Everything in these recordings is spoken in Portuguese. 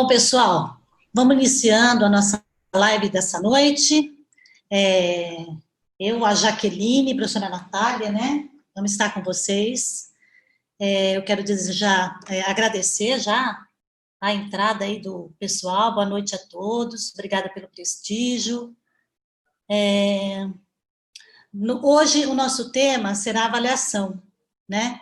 Bom, pessoal, vamos iniciando a nossa live dessa noite. Eu, a Jaqueline, a professora Natália, né? Vamos estar com vocês. Eu quero desejar, agradecer já a entrada aí do pessoal. Boa noite a todos. Obrigada pelo prestígio. Hoje o nosso tema será avaliação, né?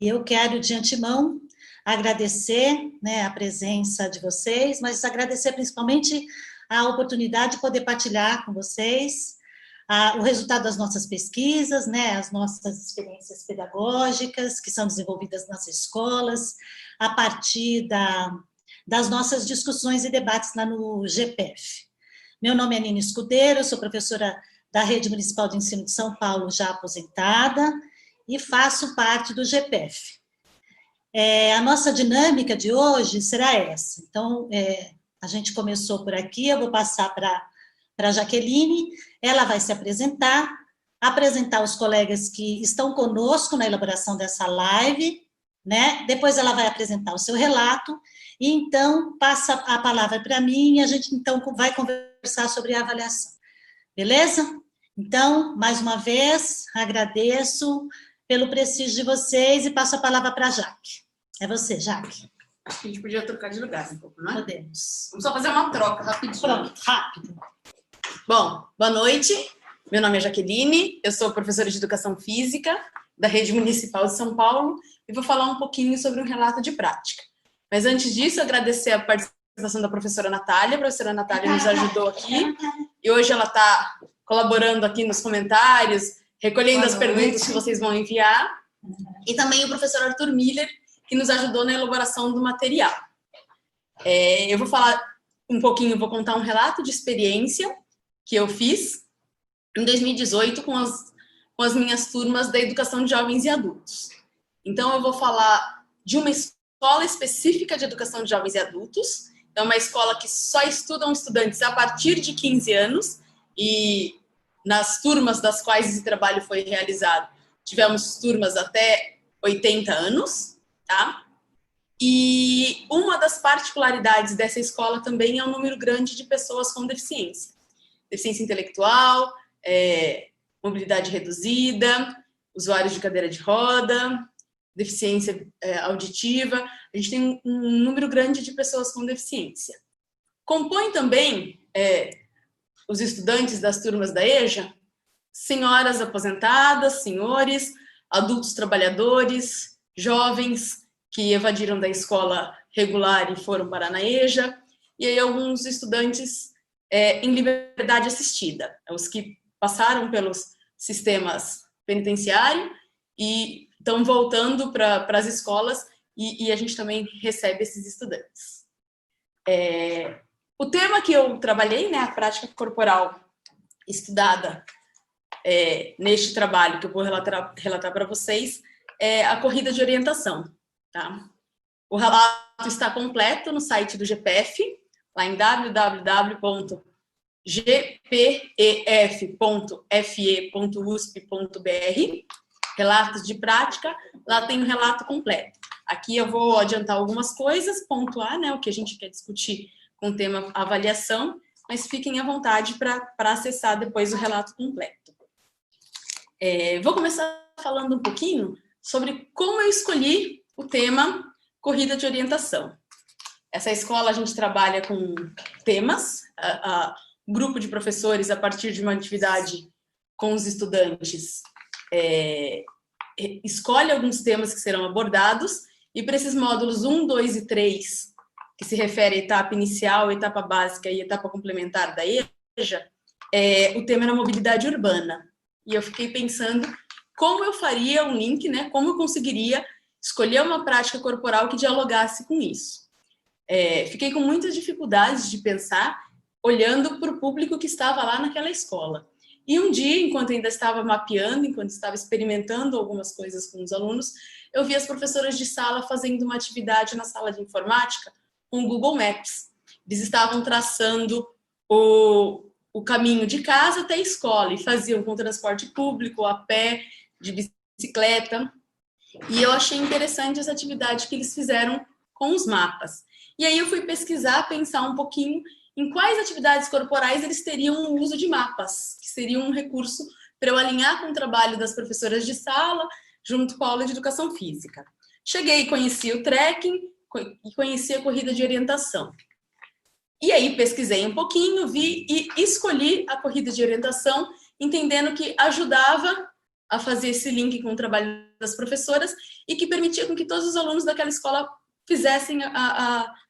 E eu quero, de antemão, agradecer, né, a presença de vocês, mas agradecer principalmente a oportunidade de poder partilhar com vocês o resultado das nossas pesquisas, né, as nossas experiências pedagógicas que são desenvolvidas nas escolas, a partir das nossas discussões e debates lá no GPF. Meu nome é Nina Escudeiro, eu sou professora da Rede Municipal de Ensino de São Paulo, já aposentada, e faço parte do GPF. A nossa dinâmica de hoje será essa. Então, a gente começou por aqui, eu vou passar para a Jaqueline, ela vai se apresentar os colegas que estão conosco na elaboração dessa live, né? Depois ela vai apresentar o seu relato, e então passa a palavra para mim, e a gente então vai conversar sobre a avaliação. Beleza? Então, mais uma vez, agradeço pelo prestígio de vocês e passo a palavra para a Jaque. É você, Jaque. Acho que a gente podia trocar de lugar um pouco, não é? Podemos. Vamos só fazer uma troca rapidinho. Pronto, rápido. Bom, boa noite. Meu nome é Jaqueline, eu sou professora de Educação Física da Rede Municipal de São Paulo e vou falar um pouquinho sobre um relato de prática. Mas antes disso, agradecer a participação da professora Natália. A professora Natália nos ajudou aqui e hoje ela está colaborando aqui nos comentários, recolhendo as perguntas que vocês vão enviar. E também o professor Arthur Miller, que nos ajudou na elaboração do material. Eu vou falar um pouquinho, vou contar um relato de experiência que eu fiz em 2018 com as minhas turmas da educação de jovens e adultos. Então, eu vou falar de uma escola específica de educação de jovens e adultos. É uma escola que só estudam estudantes a partir de 15 anos e nas turmas das quais esse trabalho foi realizado, tivemos turmas até 80 anos, tá? E uma das particularidades dessa escola também é o número grande de pessoas com deficiência. Deficiência intelectual, mobilidade reduzida, usuários de cadeira de roda, deficiência auditiva. A gente tem um número grande de pessoas com deficiência. Compõe também os estudantes das turmas da EJA, senhoras aposentadas, senhores, adultos trabalhadores, jovens que evadiram da escola regular e foram parar na EJA, e aí alguns estudantes em liberdade assistida, os que passaram pelos sistemas penitenciários e estão voltando para as escolas, e a gente também recebe esses estudantes. O tema que eu trabalhei, né, a prática corporal estudada neste trabalho que eu vou relatar para vocês, é a corrida de orientação. Tá? O relato está completo no site do GPF, lá em www.gpef.fe.usp.br, relatos de prática, lá tem o relato completo. Aqui eu vou adiantar algumas coisas, pontuar, né, o que a gente quer discutir com o tema avaliação, mas fiquem à vontade para acessar depois o relato completo. Vou começar falando um pouquinho sobre como eu escolhi o tema corrida de orientação. Essa escola a gente trabalha com temas, um grupo de professores, a partir de uma atividade com os estudantes, escolhe alguns temas que serão abordados, e para esses módulos 1, 2 e 3, que se refere à etapa inicial, etapa básica e etapa complementar da EJA, o tema era mobilidade urbana. E eu fiquei pensando como eu faria um link, né, como eu conseguiria escolher uma prática corporal que dialogasse com isso. Fiquei com muitas dificuldades de pensar, olhando para o público que estava lá naquela escola. E um dia, enquanto ainda estava mapeando, enquanto estava experimentando algumas coisas com os alunos, eu vi as professoras de sala fazendo uma atividade na sala de informática com o Google Maps. Eles estavam traçando o caminho de casa até a escola e faziam com transporte público, a pé, de bicicleta. E eu achei interessante essa atividade que eles fizeram com os mapas. E aí eu fui pesquisar, pensar um pouquinho em quais atividades corporais eles teriam o uso de mapas, que seria um recurso para eu alinhar com o trabalho das professoras de sala, junto com a aula de educação física. Cheguei e conheci o trekking e conheci a corrida de orientação. E aí pesquisei um pouquinho, vi e escolhi a corrida de orientação, entendendo que ajudava a fazer esse link com o trabalho das professoras e que permitia com que todos os alunos daquela escola fizessem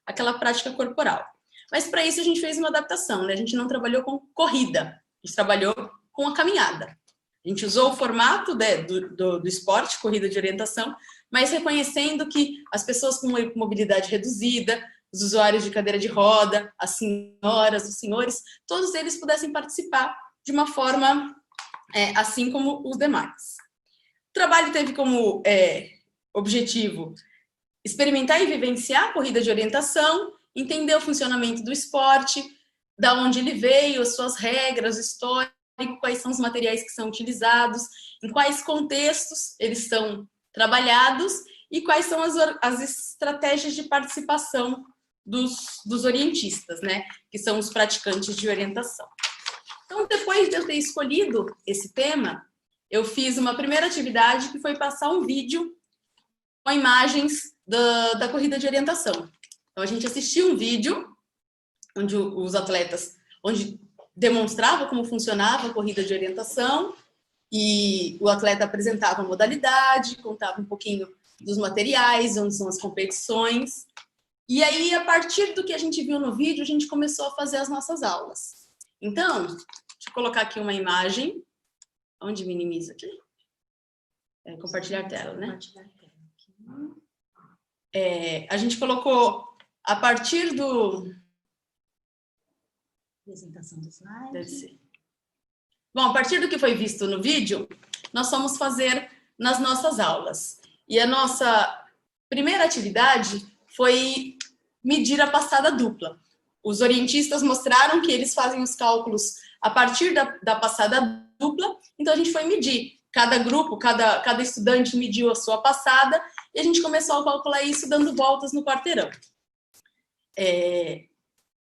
aquela prática corporal. Mas para isso a gente fez uma adaptação, né? A gente não trabalhou com corrida, a gente trabalhou com a caminhada. A gente usou o formato do esporte, corrida de orientação, mas reconhecendo que as pessoas com mobilidade reduzida, os usuários de cadeira de roda, as senhoras, os senhores, todos eles pudessem participar de uma forma assim como os demais. O trabalho teve como objetivo experimentar e vivenciar a corrida de orientação, entender o funcionamento do esporte, da onde ele veio, as suas regras, o histórico, quais são os materiais que são utilizados, em quais contextos eles são trabalhados e quais são as estratégias de participação dos orientistas, né, que são os praticantes de orientação. Então, depois de eu ter escolhido esse tema, eu fiz uma primeira atividade que foi passar um vídeo com imagens da corrida de orientação. Então, a gente assistiu um vídeo onde os atletas, onde demonstrava como funcionava a corrida de orientação e o atleta apresentava a modalidade, contava um pouquinho dos materiais, onde são as competições. E aí, a partir do que a gente viu no vídeo, a gente começou a fazer as nossas aulas. Então, deixa eu colocar aqui uma imagem. Onde minimiza aqui? Compartilhar a tela, né? A gente colocou a partir do... Apresentação do slide. Deve ser. Bom, a partir do que foi visto no vídeo, nós fomos fazer nas nossas aulas. E a nossa primeira atividade foi medir a passada dupla. Os orientistas mostraram que eles fazem os cálculos a partir da passada dupla, então a gente foi medir. Cada grupo, cada estudante mediu a sua passada e a gente começou a calcular isso dando voltas no quarteirão.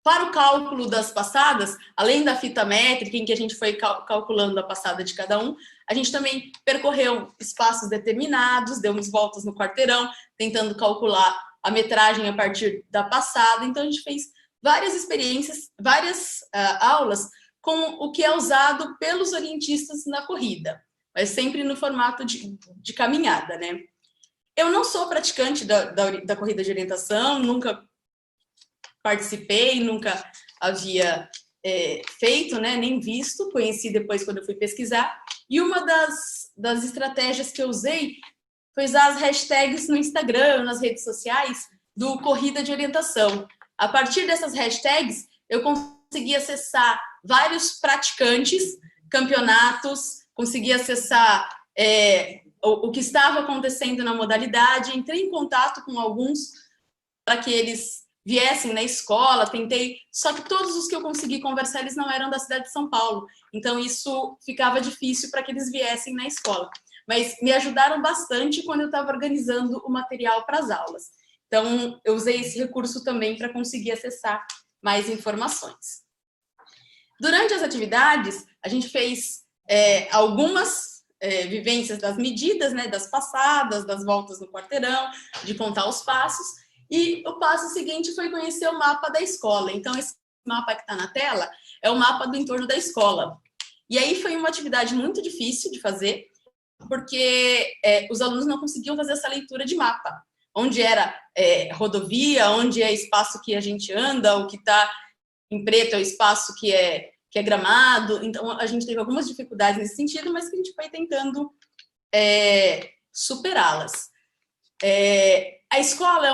Para o cálculo das passadas, além da fita métrica, em que a gente foi calculando a passada de cada um, a gente também percorreu espaços determinados, demos voltas no quarteirão, tentando calcular a metragem a partir da passada. Então, a gente fez várias experiências, várias aulas com o que é usado pelos orientistas na corrida, mas sempre no formato de caminhada, né? Eu não sou praticante da corrida de orientação, nunca participei, nunca havia feito, né, nem visto, conheci depois quando eu fui pesquisar. E uma das estratégias que eu usei foi usar as hashtags no Instagram, nas redes sociais, do Corrida de Orientação. A partir dessas hashtags, eu consegui acessar vários praticantes, campeonatos, consegui acessar o que estava acontecendo na modalidade, entrei em contato com alguns para que eles viessem na escola, tentei, só que todos os que eu consegui conversar, eles não eram da cidade de São Paulo, então isso ficava difícil para que eles viessem na escola. Mas me ajudaram bastante quando eu estava organizando o material para as aulas. Então, eu usei esse recurso também para conseguir acessar mais informações. Durante as atividades, a gente fez algumas vivências das medidas, né, das passadas, das voltas no quarteirão, de contar os passos, e o passo seguinte foi conhecer o mapa da escola. Então, esse mapa que está na tela é o mapa do entorno da escola. E aí foi uma atividade muito difícil de fazer, porque os alunos não conseguiam fazer essa leitura de mapa. Onde era rodovia, onde é espaço que a gente anda, o que está em preto é o espaço que é gramado. Então, a gente teve algumas dificuldades nesse sentido, mas que a gente foi tentando superá-las. A escola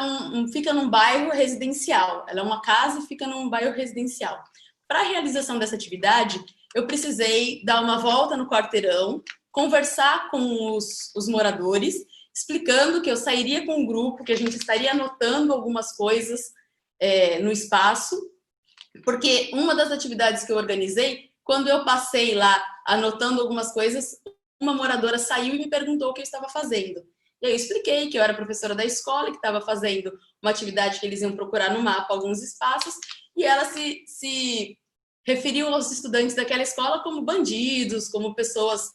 fica num bairro residencial, ela é uma casa e fica num bairro residencial. Para a realização dessa atividade, eu precisei dar uma volta no quarteirão, conversar com os moradores, explicando que eu sairia com um grupo, que a gente estaria anotando algumas coisas no espaço, porque uma das atividades que eu organizei, quando eu passei lá anotando algumas coisas, uma moradora saiu e me perguntou o que eu estava fazendo. E aí eu expliquei que eu era professora da escola, que estava fazendo uma atividade que eles iam procurar no mapa alguns espaços, e ela se referiu aos estudantes daquela escola como bandidos, como pessoas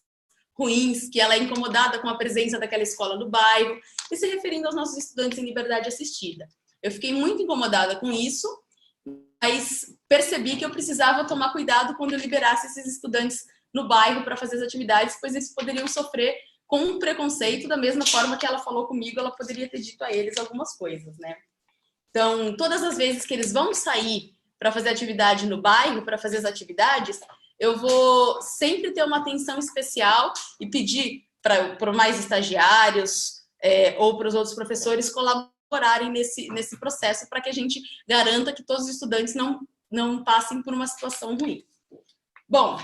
ruins, que ela é incomodada com a presença daquela escola no bairro, e se referindo aos nossos estudantes em liberdade assistida. Eu fiquei muito incomodada com isso, mas percebi que eu precisava tomar cuidado quando eu liberasse esses estudantes no bairro para fazer as atividades, pois eles poderiam sofrer com um preconceito, da mesma forma que ela falou comigo, ela poderia ter dito a eles algumas coisas, né? Então, todas as vezes que eles vão sair para fazer atividade no bairro, para fazer as atividades, eu vou sempre ter uma atenção especial e pedir para mais estagiários ou para os outros professores colaborarem nesse processo para que a gente garanta que todos os estudantes não passem por uma situação ruim. Bom,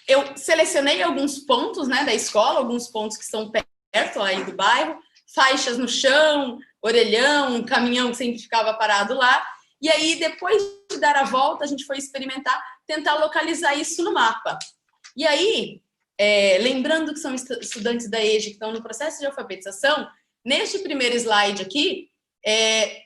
eu selecionei alguns pontos, né, da escola, alguns pontos que estão perto aí do bairro, faixas no chão, orelhão, um caminhão que sempre ficava parado lá. E aí, depois de dar a volta, a gente foi experimentar, tentar localizar isso no mapa. E aí, lembrando que são estudantes da EJA que estão no processo de alfabetização, neste primeiro slide aqui,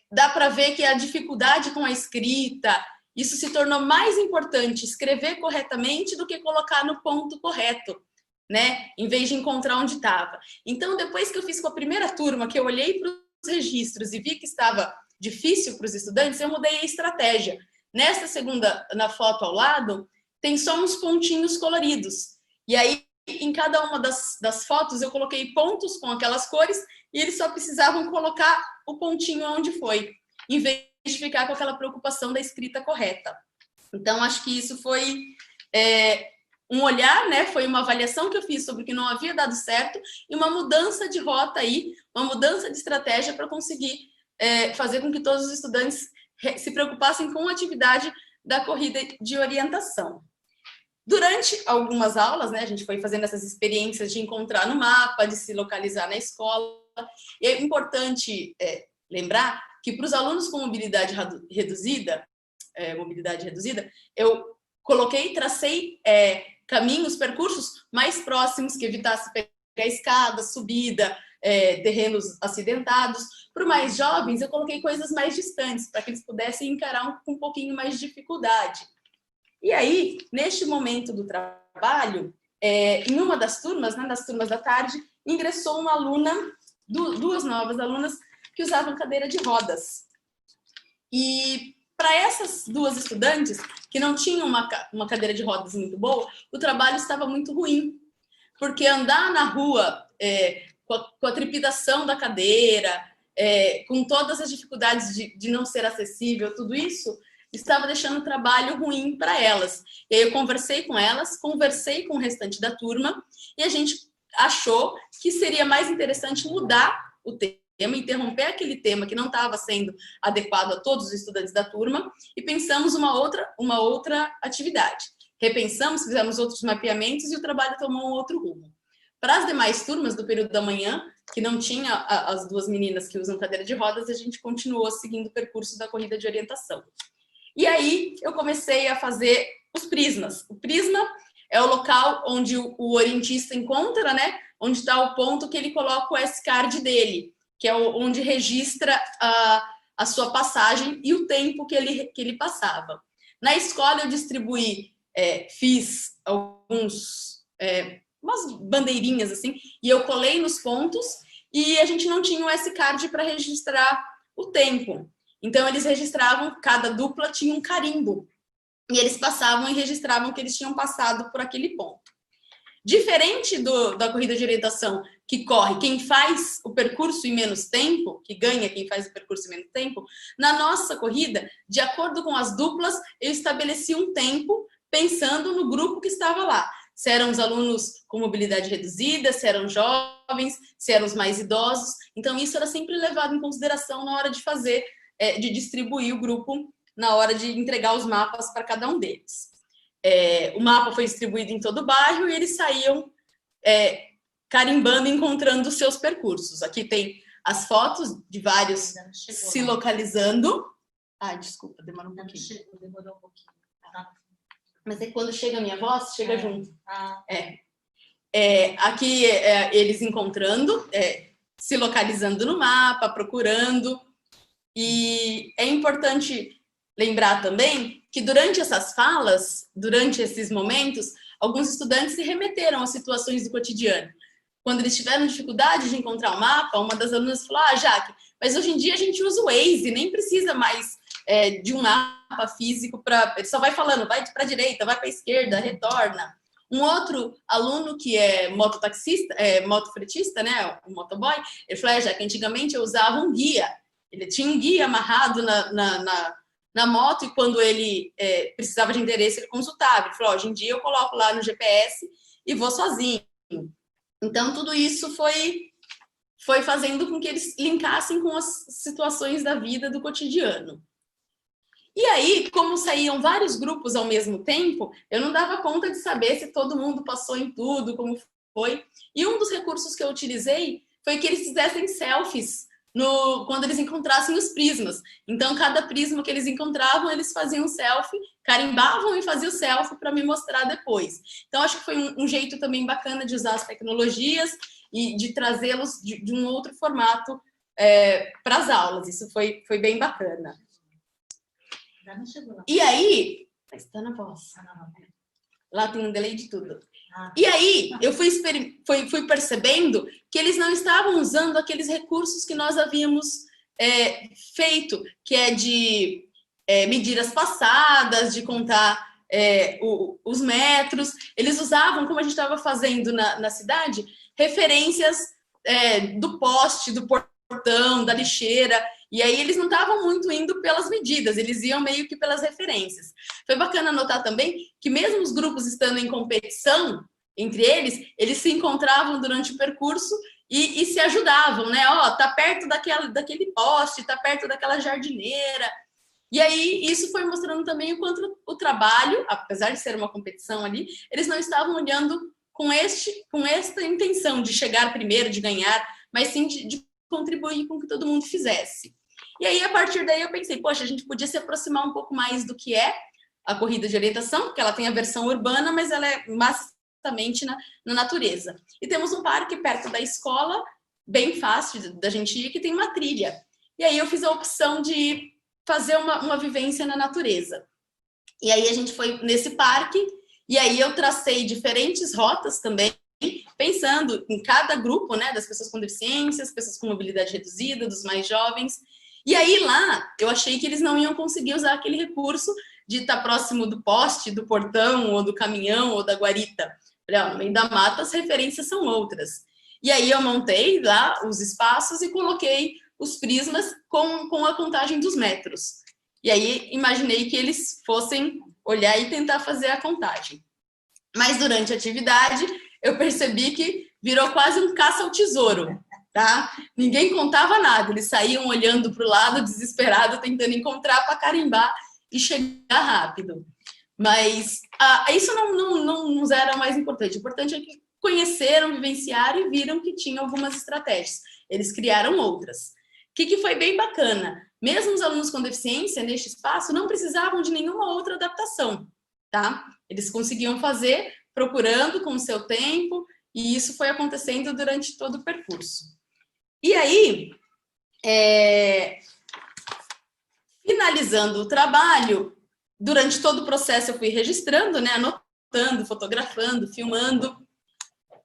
dá para ver que a dificuldade com a escrita, isso se tornou mais importante escrever corretamente do que colocar no ponto correto, né? Em vez de encontrar onde estava. Então, depois que eu fiz com a primeira turma, que eu olhei para os registros e vi que estava difícil para os estudantes, eu mudei a estratégia. Nesta segunda, na foto ao lado, tem só uns pontinhos coloridos. E aí, em cada uma das fotos, eu coloquei pontos com aquelas cores e eles só precisavam colocar o pontinho onde foi, em vez de ficar com aquela preocupação da escrita correta. Então, acho que isso foi um olhar, né? Foi uma avaliação que eu fiz sobre o que não havia dado certo e uma mudança de rota aí, uma mudança de estratégia para conseguir fazer com que todos os estudantes se preocupassem com a atividade da corrida de orientação. Durante algumas aulas, né, a gente foi fazendo essas experiências de encontrar no mapa, de se localizar na escola. E é importante lembrar que para os alunos com mobilidade reduzida, eu tracei caminhos, percursos mais próximos, que evitasse pegar escada, subida, terrenos acidentados. Para os mais jovens, eu coloquei coisas mais distantes, para que eles pudessem encarar com um pouquinho mais de dificuldade. E aí, neste momento do trabalho, em uma das turmas, né, das turmas da tarde, ingressou uma aluna, duas novas alunas, que usavam cadeira de rodas. E para essas duas estudantes, que não tinham uma cadeira de rodas muito boa, o trabalho estava muito ruim, porque andar na rua com a trepidação da cadeira, com todas as dificuldades de não ser acessível, tudo isso estava deixando o trabalho ruim para elas. E aí eu conversei com elas, conversei com o restante da turma, e a gente achou que seria mais interessante mudar o tema, interromper aquele tema que não estava sendo adequado a todos os estudantes da turma, e pensamos uma outra atividade. Repensamos, fizemos outros mapeamentos e o trabalho tomou um outro rumo. Para as demais turmas do período da manhã, que não tinha as duas meninas que usam cadeira de rodas, a gente continuou seguindo o percurso da corrida de orientação. E aí eu comecei a fazer os prismas. O prisma é o local onde o orientista encontra, né? Onde está o ponto que ele coloca o S-card dele, que é onde registra a sua passagem e o tempo que ele passava. Na escola eu distribuí, fiz umas bandeirinhas assim, e eu colei nos pontos, e a gente não tinha o S-card para registrar o tempo. Então, eles registravam, cada dupla tinha um carimbo. E eles passavam e registravam que eles tinham passado por aquele ponto. Diferente da corrida de orientação, que corre quem faz o percurso em menos tempo, que ganha quem faz o percurso em menos tempo, na nossa corrida, de acordo com as duplas, eu estabeleci um tempo pensando no grupo que estava lá. Se eram os alunos com mobilidade reduzida, se eram jovens, se eram os mais idosos. Então, isso era sempre levado em consideração na hora de fazer, de distribuir o grupo, na hora de entregar os mapas para cada um deles. O mapa foi distribuído em todo o bairro e eles saíam carimbando, encontrando os seus percursos. Aqui tem as fotos de vários se localizando. Ah, desculpa, demorou um pouquinho. Demorou um pouquinho. Mas é quando chega a minha voz, chega junto. Aqui eles encontrando, se localizando no mapa, procurando. E é importante lembrar também que durante essas falas, durante esses momentos, alguns estudantes se remeteram a situações do cotidiano. Quando eles tiveram dificuldade de encontrar o mapa, uma das alunas falou: Jaque, mas hoje em dia a gente usa o Waze, nem precisa mais de um mapa físico, ele só vai falando, vai para a direita, vai para a esquerda, retorna. Um outro aluno que é mototaxista, motofretista, né, o motoboy, ele falou: Jaque, antigamente eu usava um guia. Ele tinha um guia amarrado na moto e quando ele precisava de endereço, ele consultava. Ele falou: hoje em dia eu coloco lá no GPS e vou sozinho. Então, tudo isso foi fazendo com que eles linkassem com as situações da vida, do cotidiano. E aí, como saíam vários grupos ao mesmo tempo, eu não dava conta de saber se todo mundo passou em tudo, como foi. E um dos recursos que eu utilizei foi que eles fizessem selfies quando eles encontrassem os prismas. Então, cada prisma que eles encontravam, eles faziam um selfie, carimbavam e faziam o selfie para me mostrar depois. Então, acho que foi um jeito também bacana de usar as tecnologias e de trazê-los de um outro formato para as aulas. Isso foi bem bacana. E aí... Está na voz. Lá tem um delay de tudo. E aí, eu fui percebendo que eles não estavam usando aqueles recursos que nós havíamos feito, que é de medir as passadas, de contar os metros. Eles usavam, como a gente estava fazendo na cidade, referências do poste, do portão, da lixeira. E aí eles não estavam muito indo pelas medidas, eles iam meio que pelas referências. Foi bacana notar também que mesmo os grupos estando em competição entre eles se encontravam durante o percurso e se ajudavam, né? Tá perto daquele poste, tá perto daquela jardineira. E aí isso foi mostrando também o quanto o trabalho, apesar de ser uma competição ali, eles não estavam olhando com esta intenção de chegar primeiro, de ganhar, mas sim de contribuir com o que todo mundo fizesse. E aí, a partir daí, eu pensei, poxa, a gente podia se aproximar um pouco mais do que é a corrida de orientação, porque ela tem a versão urbana, mas ela é maciçamente na natureza. E temos um parque perto da escola, bem fácil da gente ir, que tem uma trilha. E aí eu fiz a opção de fazer uma vivência na natureza. E aí a gente foi nesse parque, e aí eu tracei diferentes rotas também, pensando em cada grupo, né, das pessoas com deficiências, pessoas com mobilidade reduzida, dos mais jovens. E aí lá, eu achei que eles não iam conseguir usar aquele recurso de estar próximo do poste, do portão, ou do caminhão, ou da guarita. Falei, no meio da mata as referências são outras. E aí eu montei lá os espaços e coloquei os prismas com a contagem dos metros. E aí imaginei que eles fossem olhar e tentar fazer a contagem. Mas durante a atividade, eu percebi que virou quase um caça ao tesouro. Tá? Ninguém contava nada, eles saíam olhando para o lado, desesperado, tentando encontrar para carimbar e chegar rápido. Mas isso não nos era mais importante. O importante é que conheceram, vivenciaram e viram que tinha algumas estratégias. Eles criaram outras. O que foi bem bacana? Mesmo os alunos com deficiência, neste espaço, não precisavam de nenhuma outra adaptação. Tá? Eles conseguiam fazer procurando com o seu tempo, e isso foi acontecendo durante todo o percurso. E aí, finalizando o trabalho, durante todo o processo eu fui registrando, né, anotando, fotografando, filmando,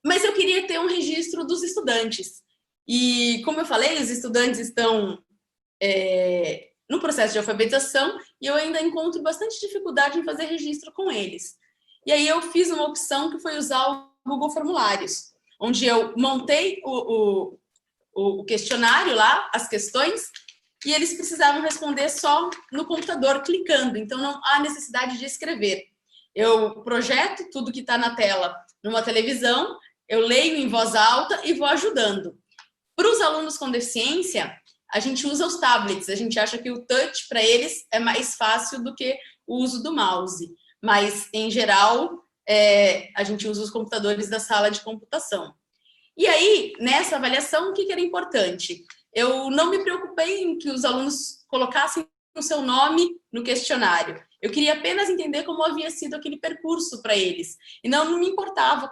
mas eu queria ter um registro dos estudantes. E, como eu falei, os estudantes estão no processo de alfabetização e eu ainda encontro bastante dificuldade em fazer registro com eles. E aí eu fiz uma opção que foi usar o Google Formulários, onde eu montei o questionário lá, as questões, e eles precisavam responder só no computador, clicando. Então, não há necessidade de escrever. Eu projeto tudo que está na tela numa televisão, eu leio em voz alta e vou ajudando. Para os alunos com deficiência, a gente usa os tablets. A gente acha que o touch, para eles, é mais fácil do que o uso do mouse. Mas, em geral, a gente usa os computadores da sala de computação. E aí, nessa avaliação, o que era importante? Eu não me preocupei em que os alunos colocassem o seu nome no questionário. Eu queria apenas entender como havia sido aquele percurso para eles. E não me importava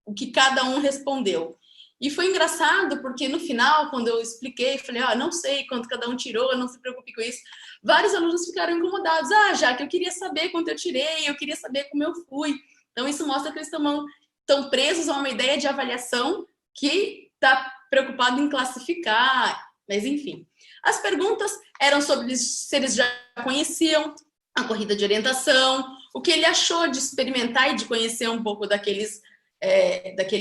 o que cada um respondeu. E foi engraçado, porque no final, quando eu expliquei, falei, não sei quanto cada um tirou, não se preocupe com isso, vários alunos ficaram incomodados. Já que eu queria saber quanto eu tirei, eu queria saber como eu fui. Então, isso mostra que eles estão presos a uma ideia de avaliação que está preocupado em classificar, mas enfim. As perguntas eram sobre se eles já conheciam a corrida de orientação, o que ele achou de experimentar e de conhecer um pouco daquele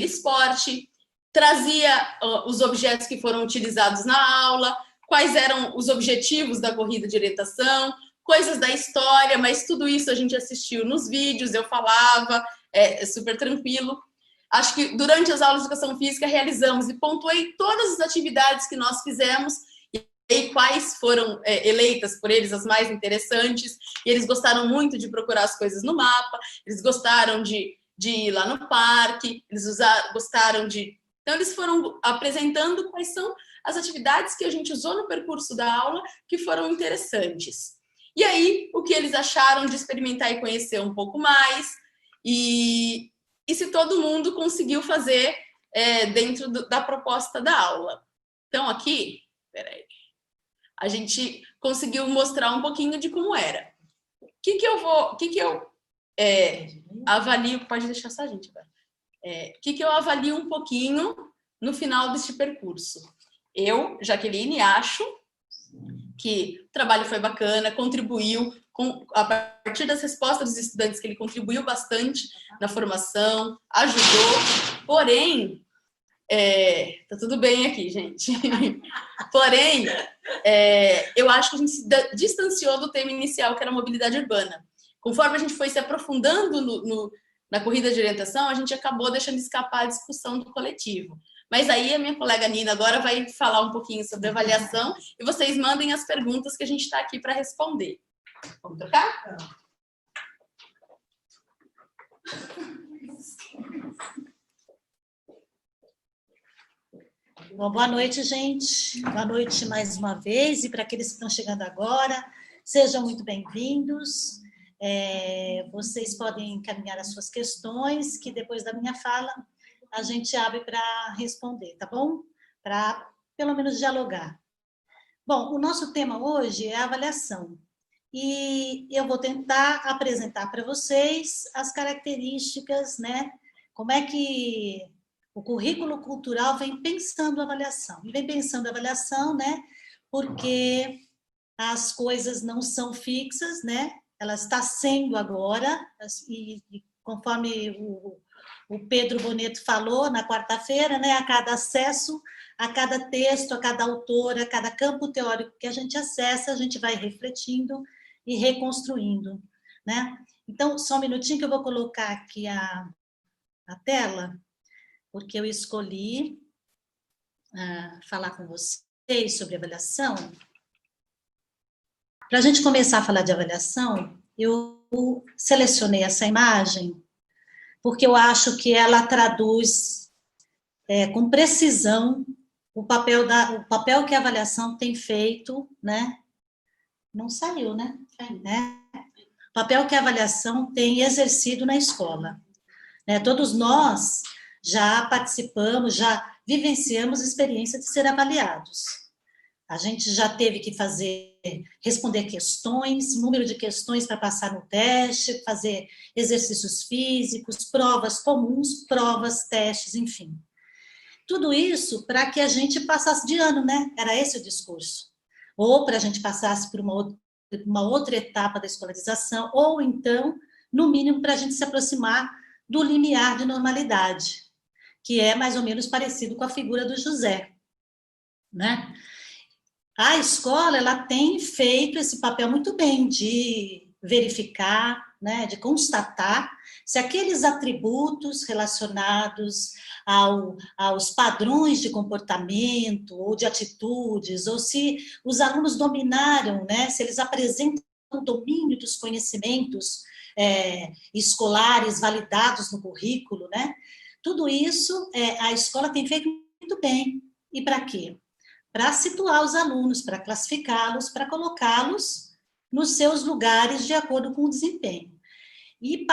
esporte, trazia os objetos que foram utilizados na aula, quais eram os objetivos da corrida de orientação, coisas da história, mas tudo isso a gente assistiu nos vídeos, eu falava, é super tranquilo. Acho que durante as aulas de educação física realizamos e pontuei todas as atividades que nós fizemos e quais foram eleitas por eles as mais interessantes, e eles gostaram muito de procurar as coisas no mapa, eles gostaram de ir lá no parque, eles gostaram de... Então, eles foram apresentando quais são as atividades que a gente usou no percurso da aula que foram interessantes. E aí, o que eles acharam de experimentar e conhecer um pouco mais, e se todo mundo conseguiu fazer dentro da proposta da aula. Então, aqui, peraí, a gente conseguiu mostrar um pouquinho de como era. O que eu avalio, pode deixar só a gente agora. O que eu avalio um pouquinho no final deste percurso? Eu, Jaqueline, acho que o trabalho foi bacana, contribuiu, a partir das respostas dos estudantes, que ele contribuiu bastante na formação, ajudou, porém, tá tudo bem aqui, gente, porém, eu acho que a gente se distanciou do tema inicial, que era a mobilidade urbana. Conforme a gente foi se aprofundando na corrida de orientação, a gente acabou deixando escapar a discussão do coletivo. Mas aí a minha colega Nina agora vai falar um pouquinho sobre avaliação e vocês mandem as perguntas que a gente está aqui para responder. Vamos trocar? Bom, boa noite, gente. Boa noite mais uma vez. E para aqueles que estão chegando agora, sejam muito bem-vindos. Vocês podem encaminhar as suas questões, que depois da minha fala a gente abre para responder, tá bom? Para, pelo menos, dialogar. Bom, o nosso tema hoje é a avaliação. E eu vou tentar apresentar para vocês as características, né? Como é que o currículo cultural vem pensando a avaliação. E vem pensando a avaliação, né? Porque as coisas não são fixas, né? Ela está sendo agora, e conforme o Pedro Boneto falou na quarta-feira, né? A cada acesso, a cada texto, a cada autor, a cada campo teórico que a gente acessa, a gente vai refletindo e reconstruindo, né? Então, só um minutinho que eu vou colocar aqui a tela, porque eu escolhi falar com vocês sobre avaliação. Para a gente começar a falar de avaliação, eu selecionei essa imagem porque eu acho que ela traduz com precisão o papel que a avaliação tem feito, né? Não saiu, né? O papel que a avaliação tem exercido na escola. Todos nós já participamos, já vivenciamos a experiência de ser avaliados. A gente já teve que responder questões, número de questões para passar no teste, fazer exercícios físicos, provas comuns, provas, testes, enfim. Tudo isso para que a gente passasse de ano, né? Era esse o discurso. Ou para a gente passasse por uma outra etapa da escolarização, ou então, no mínimo, para a gente se aproximar do limiar de normalidade, que é mais ou menos parecido com a figura do José, né? A escola, ela tem feito esse papel muito bem de verificar, né, de constatar se aqueles atributos relacionados aos padrões de comportamento ou de atitudes, ou se os alunos dominaram, né, se eles apresentam o domínio dos conhecimentos escolares validados no currículo, né? Tudo isso a escola tem feito muito bem. E para quê? Para situar os alunos, para classificá-los, para colocá-los nos seus lugares de acordo com o desempenho. E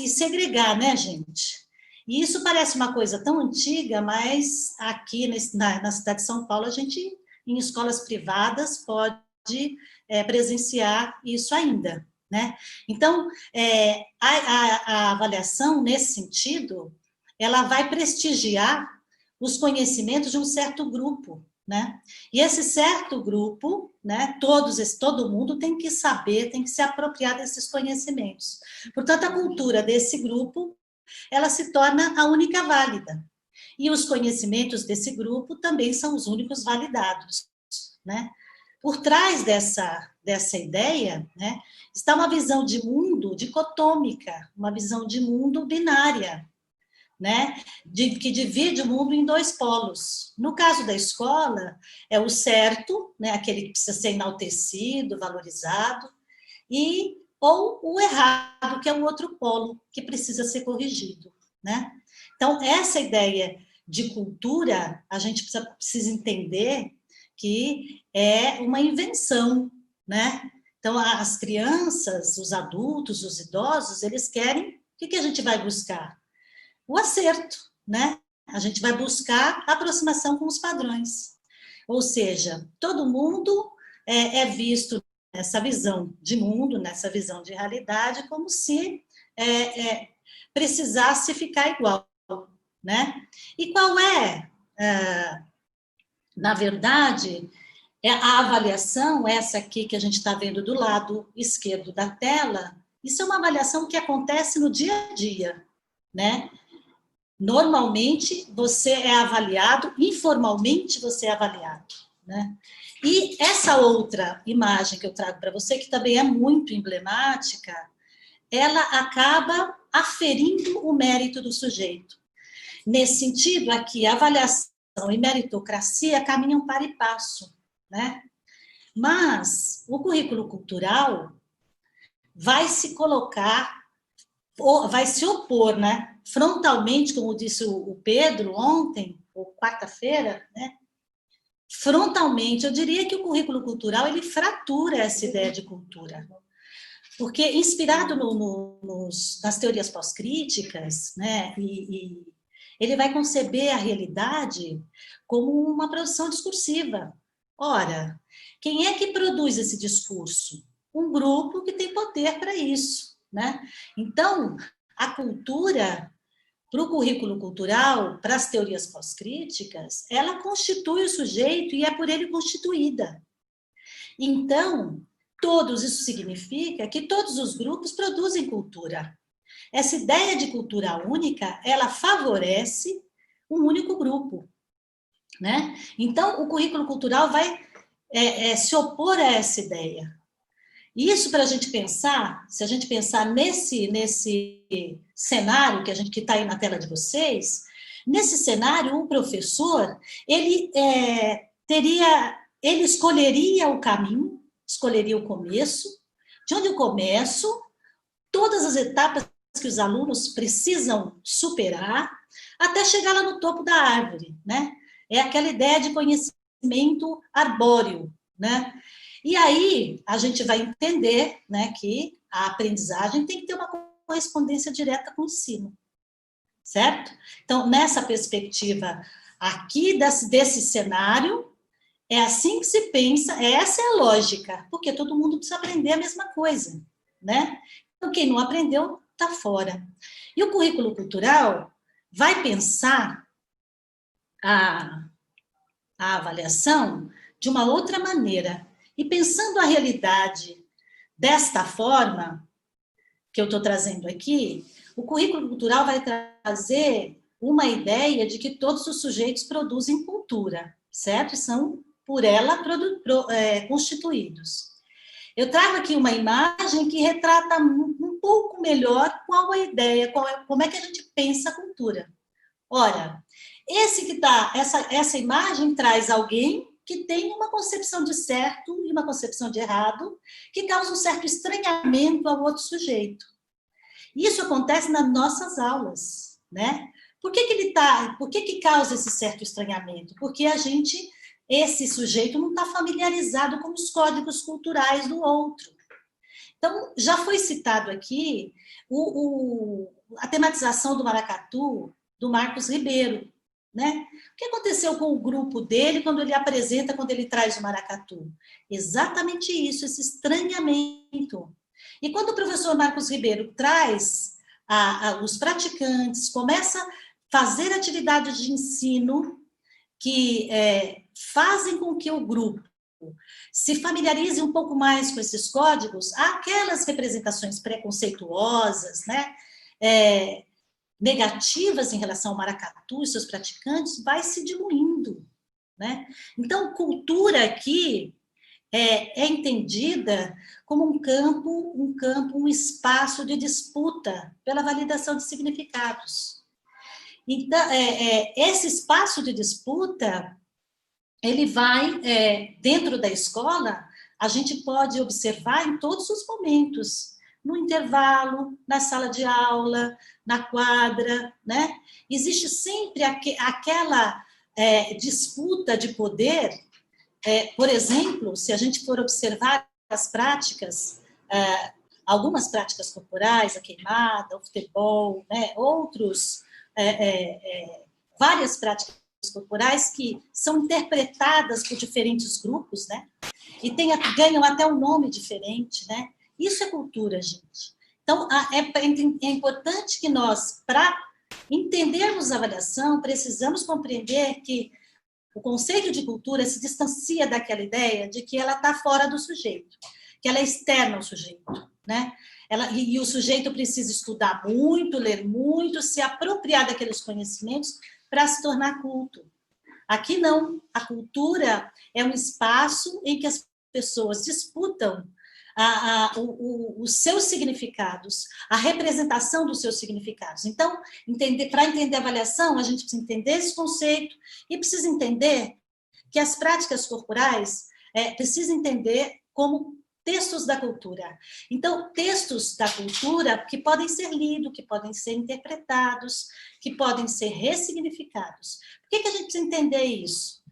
segregar, né, gente? E isso parece uma coisa tão antiga, mas aqui na cidade de São Paulo, a gente, em escolas privadas, pode presenciar isso ainda, né? Então, a avaliação, nesse sentido, ela vai prestigiar os conhecimentos de um certo grupo, né? E esse certo grupo, né, todo mundo tem que saber, tem que se apropriar desses conhecimentos. Portanto, a cultura desse grupo, ela se torna a única válida. E os conhecimentos desse grupo também são os únicos validados, né? Por trás dessa ideia, né, está uma visão de mundo dicotômica, uma visão de mundo binária, né, que divide o mundo em dois polos. No caso da escola, é o certo, né, aquele que precisa ser enaltecido, valorizado, ou o errado, que é o outro polo, que precisa ser corrigido, né? Então, essa ideia de cultura, a gente precisa entender que é uma invenção, né? Então, as crianças, os adultos, os idosos, eles querem, o que a gente vai buscar? O acerto, né? A gente vai buscar a aproximação com os padrões. Ou seja, todo mundo é visto nessa visão de mundo, nessa visão de realidade, como se precisasse ficar igual, né? E qual na verdade, a avaliação, essa aqui que a gente está vendo do lado esquerdo da tela, isso é uma avaliação que acontece no dia a dia, né? Normalmente, você é avaliado, informalmente você é avaliado, né? E essa outra imagem que eu trago para você, que também é muito emblemática, ela acaba aferindo o mérito do sujeito. Nesse sentido, aqui, a avaliação e meritocracia caminham para e passo, né? Mas o currículo cultural vai se colocar, vai se opor, né? Frontalmente, como disse o Pedro ontem, ou quarta-feira, né? Frontalmente, eu diria que o currículo cultural, ele fratura essa ideia de cultura. Porque, inspirado nas teorias pós-críticas, né, ele vai conceber a realidade como uma produção discursiva. Ora, quem é que produz esse discurso? Um grupo que tem poder para isso, né? Então, a cultura, para o currículo cultural, para as teorias pós-críticas, ela constitui o sujeito e é por ele constituída. Então, isso significa que todos os grupos produzem cultura. Essa ideia de cultura única, ela favorece um único grupo, né? Então, o currículo cultural vai se opor a essa ideia. Isso, para a gente pensar, se a gente pensar nesse cenário que está aí na tela de vocês, nesse cenário, o professor, ele escolheria o caminho, escolheria o começo, de onde eu começo, todas as etapas que os alunos precisam superar, até chegar lá no topo da árvore, né? É aquela ideia de conhecimento arbóreo, né? E aí a gente vai entender, né, que a aprendizagem tem que ter uma correspondência direta com o ensino, certo? Então, nessa perspectiva aqui desse cenário, é assim que se pensa, essa é a lógica, porque todo mundo precisa aprender a mesma coisa, né? Então, quem não aprendeu, está fora. E o currículo cultural vai pensar a avaliação de uma outra maneira. E pensando a realidade desta forma, que eu estou trazendo aqui, o currículo cultural vai trazer uma ideia de que todos os sujeitos produzem cultura, certo? São, por ela, constituídos. Eu trago aqui uma imagem que retrata um pouco melhor qual a ideia, como é que a gente pensa a cultura. Ora, essa imagem traz alguém que tem uma concepção de certo e uma concepção de errado, que causa um certo estranhamento ao outro sujeito. Isso acontece nas nossas aulas, né? Por que causa esse certo estranhamento? Porque esse sujeito não está familiarizado com os códigos culturais do outro. Então, já foi citado aqui a tematização do maracatu, do Marcos Ribeiro, né? O que aconteceu com o grupo dele quando ele apresenta, quando ele traz o maracatu? Exatamente isso, esse estranhamento. E quando o professor Marcos Ribeiro traz os praticantes, começa a fazer atividades de ensino que fazem com que o grupo se familiarize um pouco mais com esses códigos, aquelas representações preconceituosas, né, negativas em relação ao maracatu e seus praticantes, vai se diluindo, né? Então, cultura aqui é entendida como um espaço de disputa pela validação de significados. Então, esse espaço de disputa, ele vai, dentro da escola, a gente pode observar em todos os momentos, no intervalo, na sala de aula, na quadra, né? Existe sempre aquela disputa de poder. Por exemplo, se a gente for observar as práticas, algumas práticas corporais, a queimada, o futebol, né? Várias práticas corporais que são interpretadas por diferentes grupos, né? E ganham até um nome diferente, né? Isso é cultura, gente. Então, é importante que nós, para entendermos a avaliação, precisamos compreender que o conceito de cultura se distancia daquela ideia de que ela está fora do sujeito, que ela é externa ao sujeito, né? E o sujeito precisa estudar muito, ler muito, se apropriar daqueles conhecimentos para se tornar culto. Aqui não. A cultura é um espaço em que as pessoas disputam os seus significados, a representação dos seus significados. Então, para entender a avaliação, a gente precisa entender esse conceito e precisa entender que as práticas corporais precisam entender como textos da cultura. Então, textos da cultura que podem ser lidos, que podem ser interpretados, que podem ser ressignificados. Por que a gente precisa entender isso?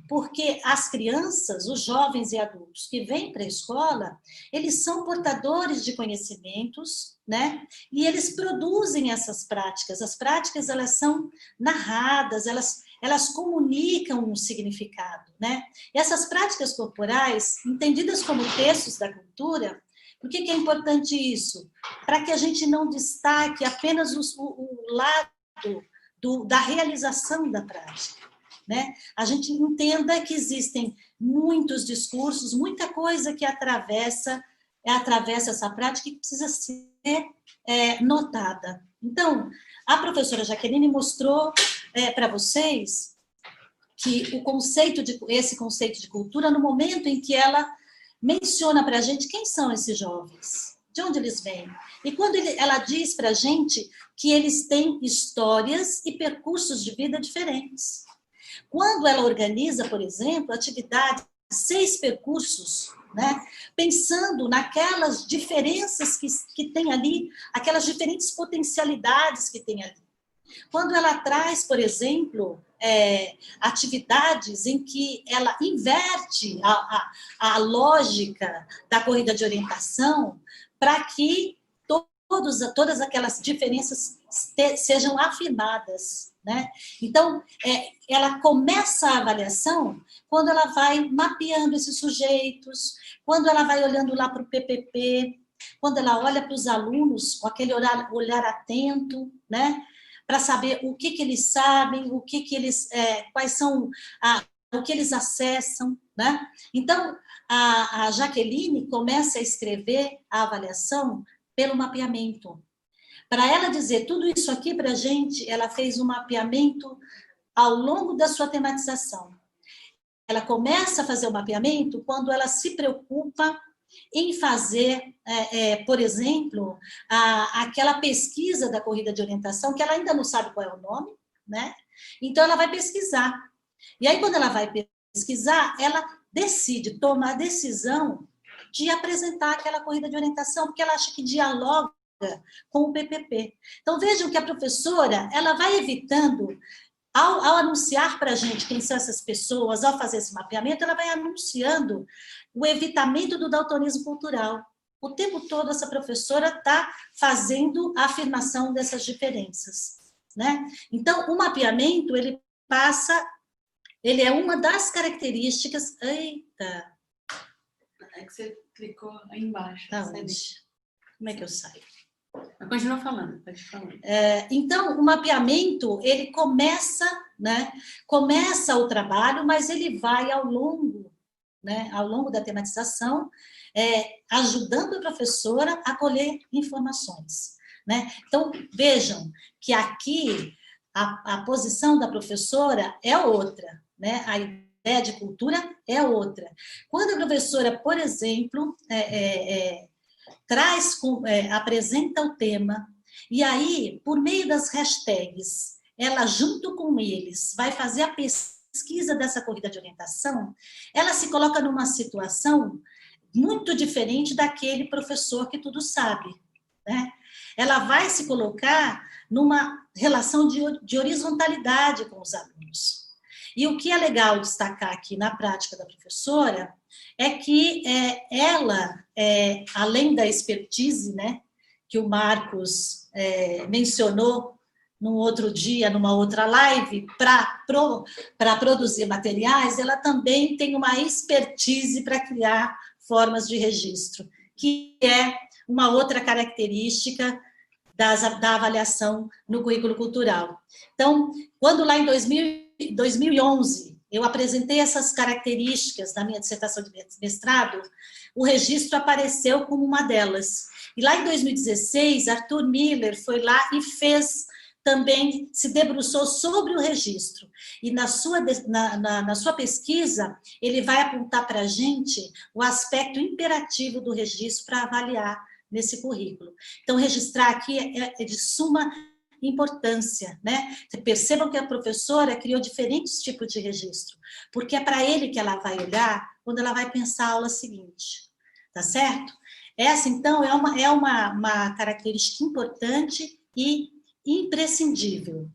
Porque as crianças, os jovens e adultos que vêm para a escola, eles são portadores de conhecimentos, né? E eles produzem essas práticas. As práticas, elas são narradas, elas comunicam um significado, né? E essas práticas corporais, entendidas como textos da cultura, por que é importante isso? Para que a gente não destaque apenas o lado da realização da prática. Né? A gente entenda que existem muitos discursos, muita coisa que atravessa essa prática e que precisa ser notada. Então, a professora Jaqueline mostrou para vocês que esse conceito de cultura, no momento em que ela menciona para a gente quem são esses jovens, de onde eles vêm. E quando ela diz para a gente que eles têm histórias e percursos de vida diferentes. Quando ela organiza, por exemplo, atividades, 6 percursos, né? Pensando naquelas diferenças que tem ali, aquelas diferentes potencialidades que tem ali. Quando ela traz, por exemplo, atividades em que ela inverte a lógica da corrida de orientação para que todas aquelas diferenças sejam afinadas, né? Então, ela começa a avaliação quando ela vai mapeando esses sujeitos, quando ela vai olhando lá para o PPP, quando ela olha para os alunos com aquele olhar atento, né? Para saber o que eles sabem, quais são o que eles acessam, né? Então, a Jaqueline começa a escrever a avaliação pelo mapeamento. Para ela dizer tudo isso aqui para a gente, ela fez um mapeamento ao longo da sua tematização. Ela começa a fazer o mapeamento quando ela se preocupa em fazer, por exemplo, aquela pesquisa da corrida de orientação, que ela ainda não sabe qual é o nome, né? Então, ela vai pesquisar. E aí, quando ela vai pesquisar, ela decide, toma a decisão de apresentar aquela corrida de orientação, porque ela acha que dialoga com o PPP. Então, vejam que a professora, ela vai evitando, ao anunciar para a gente quem são essas pessoas, ao fazer esse mapeamento, ela vai anunciando o evitamento do daltonismo cultural. o tempo todo essa professora está fazendo a afirmação dessas diferenças, né? Então, o mapeamento, ele é uma das características... Eita! É que você clicou aí embaixo. Tá onde? Como é que eu saio? Continua falando, pode falar. Então, o mapeamento, ele começa, né? Começa o trabalho, mas ele vai ao longo, né? Ao longo da tematização, ajudando a professora a colher informações, né? Então, vejam que aqui a posição da professora é outra, né? A ideia de cultura é outra. Quando a professora, por exemplo, apresenta o tema, e aí, por meio das hashtags, ela, junto com eles, vai fazer a pesquisa dessa corrida de orientação, ela se coloca numa situação muito diferente daquele professor que tudo sabe, né? Ela vai se colocar numa relação de horizontalidade com os alunos. E o que é legal destacar aqui na prática da professora é que ela, além da expertise, né, que o Marcos mencionou num outro dia, numa outra live, para produzir materiais, ela também tem uma expertise para criar formas de registro, que é uma outra característica da avaliação no currículo cultural. Então, quando lá em 2011, eu apresentei essas características na minha dissertação de mestrado, o registro apareceu como uma delas. E lá em 2016, Arthur Miller foi lá e também se debruçou sobre o registro. E na sua pesquisa, ele vai apontar para a gente o aspecto imperativo do registro para avaliar nesse currículo. Então, registrar aqui é de suma importância, né? Percebam que a professora criou diferentes tipos de registro, porque é para ele que ela vai olhar quando ela vai pensar a aula seguinte, tá certo? Essa, então, é uma característica importante e imprescindível.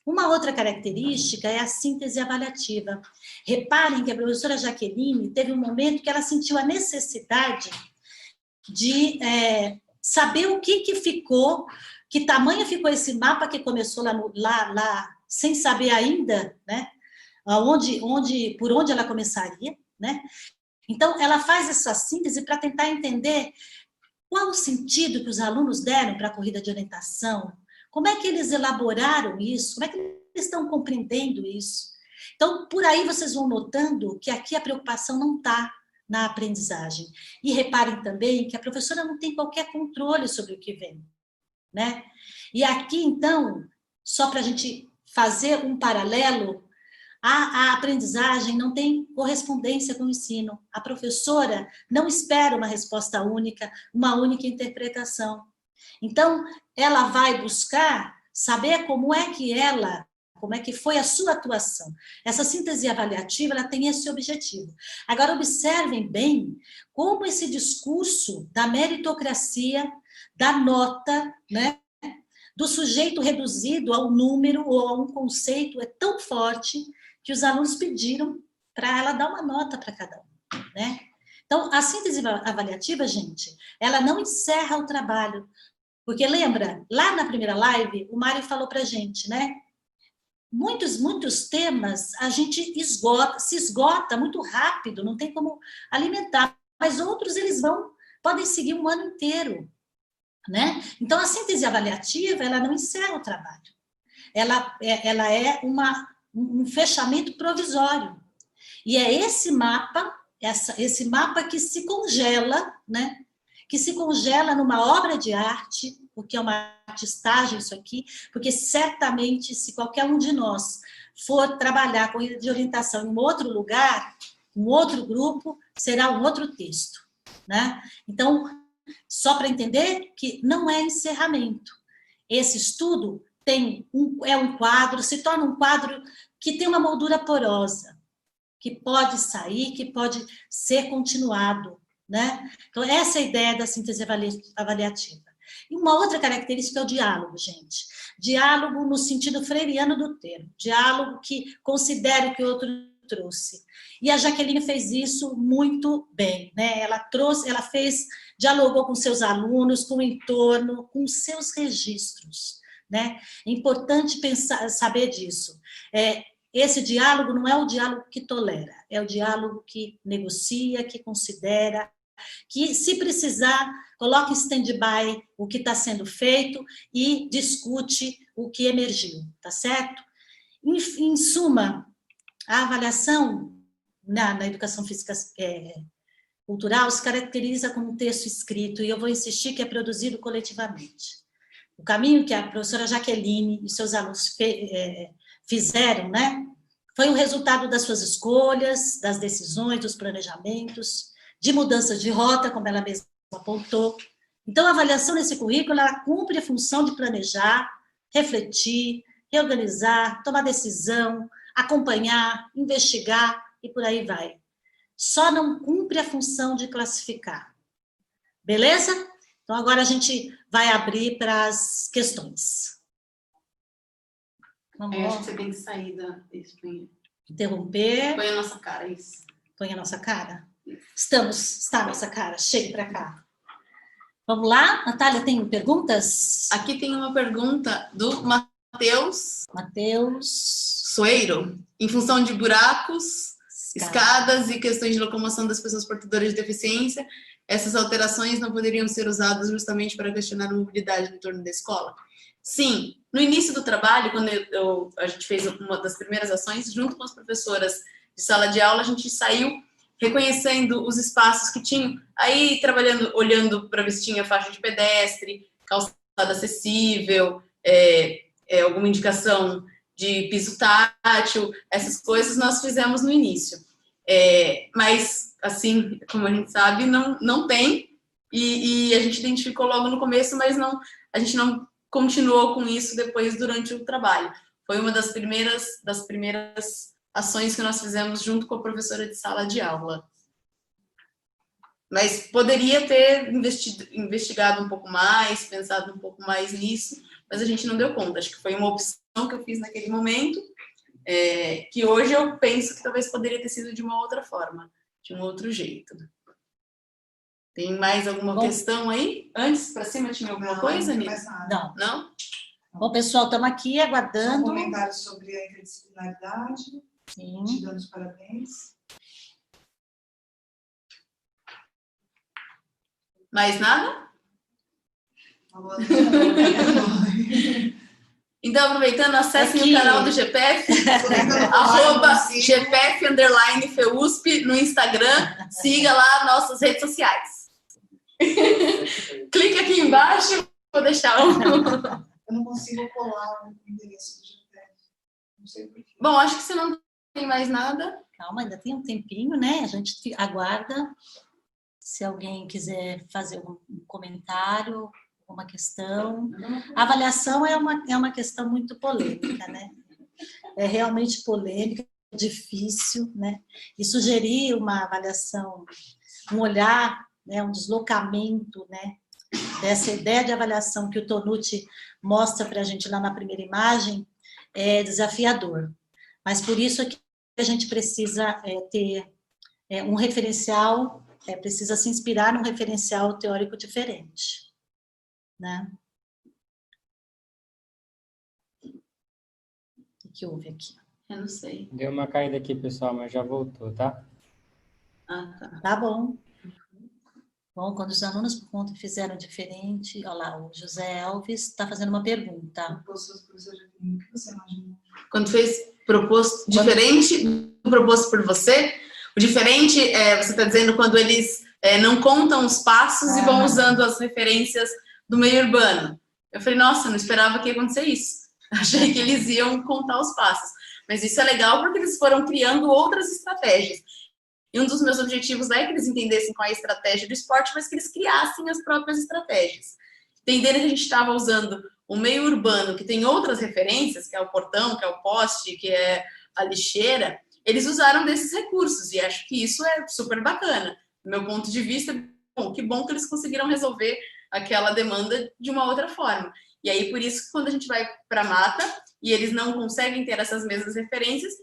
Uma outra característica é a síntese avaliativa. Reparem que a professora Jaqueline teve um momento que ela sentiu a necessidade de saber o que ficou, que tamanho ficou esse mapa que começou lá sem saber ainda, né? Por onde ela começaria, né? Então, ela faz essa síntese para tentar entender qual o sentido que os alunos deram para a corrida de orientação, como é que eles elaboraram isso, como é que eles estão compreendendo isso. Então, por aí vocês vão notando que aqui a preocupação não está na aprendizagem. E reparem também que a professora não tem qualquer controle sobre o que vem, né? E aqui, então, só para a gente fazer um paralelo, a aprendizagem não tem correspondência com o ensino. A professora não espera uma resposta única, uma única interpretação. Então, ela vai buscar saber como é que foi a sua atuação. Essa síntese avaliativa, ela tem esse objetivo. Agora, observem bem como esse discurso da meritocracia, da nota, né, do sujeito reduzido ao número ou a um conceito é tão forte que os alunos pediram para ela dar uma nota para cada um, né? Então, a síntese avaliativa, gente, ela não encerra o trabalho, porque lembra, lá na primeira live, o Mário falou para a gente, né? Muitos temas a gente se esgota muito rápido, não tem como alimentar, mas outros podem seguir um ano inteiro, né? Então, a síntese avaliativa, ela não encerra o trabalho, ela é um fechamento provisório, e é esse mapa que se congela, né? Que se congela numa obra de arte, o que é uma artistagem isso aqui, porque certamente se qualquer um de nós for trabalhar com de orientação em um outro lugar, um outro grupo, será um outro texto, né? Então, só para entender que não é encerramento. Esse estudo é um quadro, se torna um quadro que tem uma moldura porosa, que pode sair, que pode ser continuado, né? Então, essa é a ideia da síntese avaliativa. E uma outra característica é o diálogo, gente. Diálogo no sentido freiriano do termo. Diálogo que considera o que o outro trouxe. E a Jaqueline fez isso muito bem, né? Dialogou com seus alunos, com o entorno, com seus registros, né? É importante saber disso. Esse diálogo não é o diálogo que tolera, é o diálogo que negocia, que considera, que, se precisar, coloca em stand-by o que está sendo feito e discute o que emergiu, tá certo? Em suma, a avaliação na educação física cultural se caracteriza como um texto escrito, e eu vou insistir que é produzido coletivamente. O caminho que a professora Jaqueline e seus alunos fizeram, né, foi o resultado das suas escolhas, das decisões, dos planejamentos, de mudanças de rota, como ela mesma apontou. Então, a avaliação nesse currículo, ela cumpre a função de planejar, refletir, reorganizar, tomar decisão, acompanhar, investigar e por aí vai. Só não cumpre a função de classificar. Beleza? Então, agora a gente vai abrir para as questões. Vamos lá. Acho que você tem que sair da Espanha. Interromper. Põe a nossa cara, isso. Põe a nossa cara? Está a nossa cara. Chegue para cá. Vamos lá? Natália, tem perguntas? Aqui tem uma pergunta do Matheus Soeiro. Em função de buracos, escadas e questões de locomoção das pessoas portadoras de deficiência, essas alterações não poderiam ser usadas justamente para questionar a mobilidade no entorno da escola? Sim, no início do trabalho, quando a gente fez uma das primeiras ações, junto com as professoras de sala de aula, a gente saiu reconhecendo os espaços que tinham, aí trabalhando, olhando para ver se tinha faixa de pedestre, calçada acessível, alguma indicação de piso tátil, essas coisas nós fizemos no início. Mas, assim, como a gente sabe, não tem, e a gente identificou logo no começo, mas a gente não continuou com isso depois durante o trabalho. Foi uma das primeiras ações que nós fizemos junto com a professora de sala de aula. Mas poderia ter investigado um pouco mais, pensado um pouco mais nisso, mas a gente não deu conta. Acho que foi uma opção que eu fiz naquele momento, que hoje eu penso que talvez poderia ter sido de uma outra forma, de um outro jeito. Tem mais alguma questão aí? Antes, para cima, tinha alguma coisa, Nina? Não? Bom, pessoal, estamos aqui aguardando. Um comentário sobre a interdisciplinaridade. Sim. Te dando os parabéns. Mais nada? Então, aproveitando, acessem o canal do GPF, @GPF_FEUSP no Instagram. Siga lá nossas redes sociais. Clique aqui embaixo, vou deixar Eu não consigo colar o endereço do GPF. Não sei por quê. Bom, acho que você não tem mais nada. Calma, ainda tem um tempinho, né? A gente aguarda. Se alguém quiser fazer um comentário, uma questão. A avaliação é uma questão muito polêmica, né? É realmente polêmica, difícil, né? E sugerir uma avaliação, um olhar, né? Um deslocamento, né? Dessa ideia de avaliação que o Tonucci mostra para a gente lá na primeira imagem é desafiador. Mas por isso é que a gente precisa ter um referencial, precisa se inspirar num referencial teórico diferente, né? O que houve aqui? Eu não sei. Deu uma caída aqui, pessoal, mas já voltou, tá? Ah, tá. Tá bom. Bom, quando os alunos por conta fizeram diferente, olha lá, o José Elvis está fazendo uma pergunta. Quando fez proposto diferente do proposto por você, o diferente, você está dizendo quando eles não contam os passos e vão usando as referências do meio urbano. Eu falei, nossa, não esperava que ia acontecer isso. Achei que eles iam contar os passos. Mas isso é legal porque eles foram criando outras estratégias. E um dos meus objetivos não é que eles entendessem qual é a estratégia do esporte, mas que eles criassem as próprias estratégias. Entenderem que a gente estava usando o meio urbano, que tem outras referências, que é o portão, que é o poste, que é a lixeira, eles usaram desses recursos, e acho que isso é super bacana. Do meu ponto de vista, que bom que eles conseguiram resolver aquela demanda de uma outra forma. E aí, por isso, quando a gente vai para a mata, e eles não conseguem ter essas mesmas referências,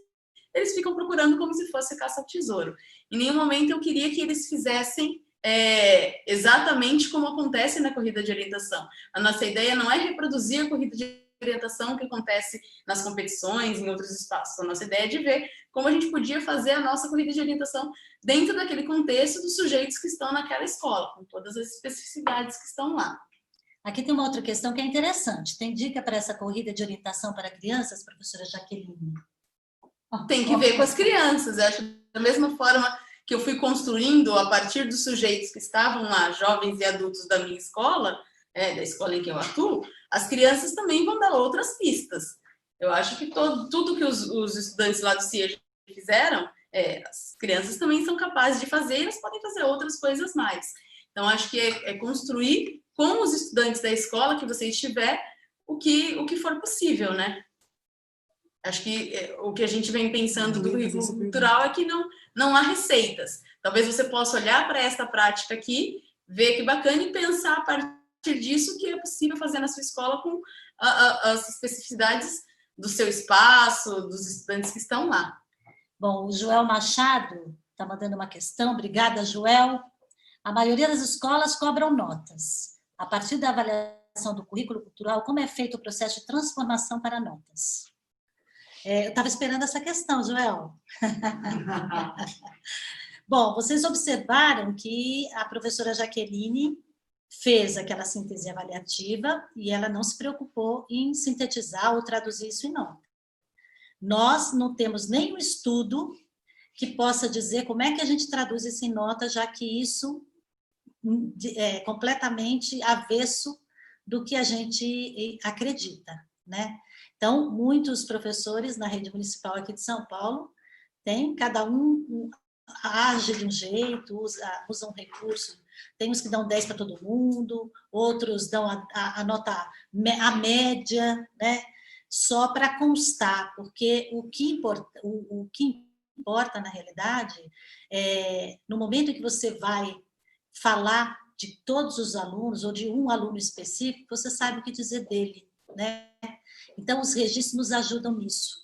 eles ficam procurando como se fosse caça ao tesouro. Em nenhum momento eu queria que eles fizessem exatamente como acontece na corrida de orientação. A nossa ideia não é reproduzir a corrida de orientação que acontece nas competições, em outros espaços. A nossa ideia é de ver como a gente podia fazer a nossa corrida de orientação dentro daquele contexto dos sujeitos que estão naquela escola, com todas as especificidades que estão lá. Aqui tem uma outra questão que é interessante. Tem dica para essa corrida de orientação para crianças, professora Jaqueline? Tem que ver com as crianças. Eu acho que da mesma forma que eu fui construindo a partir dos sujeitos que estavam lá, jovens e adultos da minha escola, da escola em que eu atuo, as crianças também vão dar outras pistas. Eu acho que tudo que os estudantes lá do CIEJ fizeram, as crianças também são capazes de fazer, e elas podem fazer outras coisas mais. Então, acho que é construir com os estudantes da escola que você estiver o que for possível, né? Acho que o que a gente vem pensando do currículo cultural é que não há receitas. Talvez você possa olhar para esta prática aqui, ver que bacana e pensar a partir disso o que é possível fazer na sua escola com as especificidades do seu espaço, dos estudantes que estão lá. Bom, o Joel Machado está mandando uma questão. Obrigada, Joel. A maioria das escolas cobram notas. A partir da avaliação do currículo cultural, como é feito o processo de transformação para notas? Eu estava esperando essa questão, Joel. Bom, vocês observaram que a professora Jaqueline fez aquela síntese avaliativa e ela não se preocupou em sintetizar ou traduzir isso em nota. Nós não temos nenhum estudo que possa dizer como é que a gente traduz isso em nota, já que isso é completamente avesso do que a gente acredita, né? Então, muitos professores na rede municipal aqui de São Paulo têm, cada um age de um jeito, usa um recurso. Tem uns que dão 10 para todo mundo, outros dão a nota, a média, né? Só para constar, porque o que importa na realidade no momento em que você vai falar de todos os alunos ou de um aluno específico, você sabe o que dizer dele, né? Então, os registros nos ajudam nisso.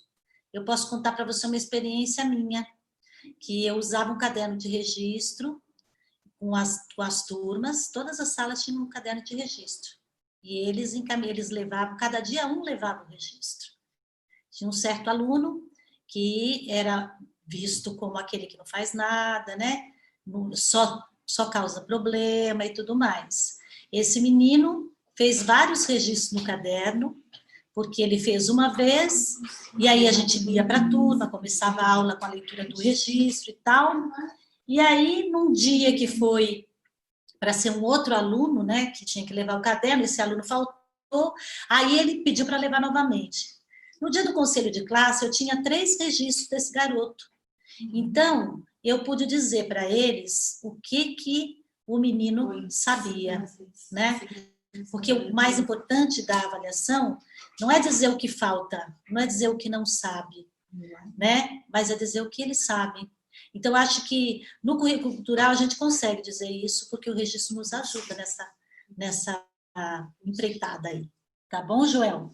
Eu posso contar para você uma experiência minha, que eu usava um caderno de registro com as turmas, todas as salas tinham um caderno de registro. E eles levavam, cada dia um levava o registro. Tinha um certo aluno que era visto como aquele que não faz nada, né? Só causa problema e tudo mais. Esse menino fez vários registros no caderno, porque ele fez uma vez, e aí a gente lia para a turma, começava a aula com a leitura do registro e tal. E aí, num dia que foi para ser um outro aluno, né, que tinha que levar o caderno, esse aluno faltou, aí ele pediu para levar novamente. No dia do conselho de classe, eu tinha 3 registros desse garoto. Então, eu pude dizer para eles o que o menino sabia, né? Porque o mais importante da avaliação não é dizer o que falta, não é dizer o que não sabe, né? Mas é dizer o que ele sabe. Então, acho que no currículo cultural a gente consegue dizer isso, porque o registro nos ajuda nessa empreitada aí. Tá bom, Joel?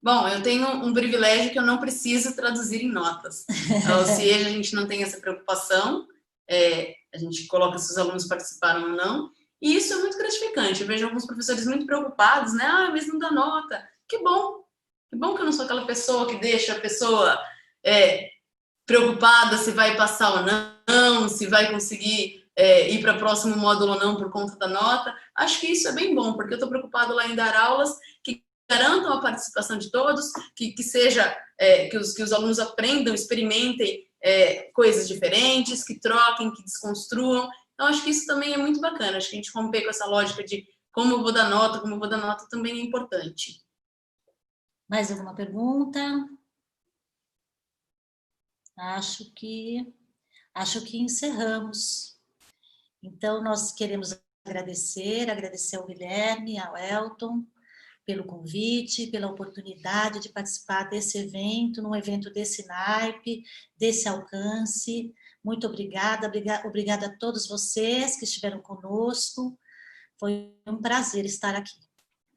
Bom, eu tenho um privilégio que eu não preciso traduzir em notas. Ao CIEJ a gente não tem essa preocupação, a gente coloca se os alunos participaram ou não, e isso é muito gratificante. Eu vejo alguns professores muito preocupados, né? Mas não dá nota. Que bom que eu não sou aquela pessoa que deixa a pessoa preocupada se vai passar ou não, se vai conseguir ir para o próximo módulo ou não por conta da nota. Acho que isso é bem bom, porque eu estou preocupado lá em dar aulas que garantam a participação de todos, que seja que os alunos aprendam, experimentem coisas diferentes, que troquem, que desconstruam. Então, acho que isso também é muito bacana. Acho que a gente romper com essa lógica de como eu vou dar nota também é importante. Mais alguma pergunta? Acho que encerramos. Então, nós queremos agradecer ao Guilherme, ao Elton, pelo convite, pela oportunidade de participar desse evento, num evento desse naipe, desse alcance. Muito obrigada a todos vocês que estiveram conosco. Foi um prazer estar aqui.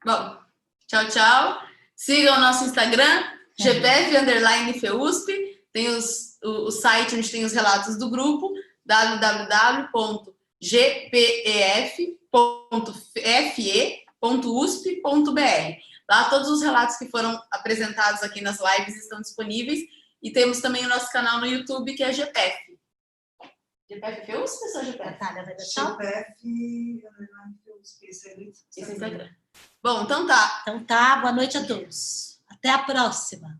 Bom, tchau, tchau. Sigam o nosso Instagram, GPF_FEUSP. tem o site onde tem os relatos do grupo, www.gpef.fe.usp.br. Lá todos os relatos que foram apresentados aqui nas lives estão disponíveis. E temos também o nosso canal no YouTube, que é GPF. GPF é USP ou só GPF? Natália, vai dar tchau? Esse é Esse é o Instagram. Bom, então tá. Então tá, boa noite a todos. Até a próxima.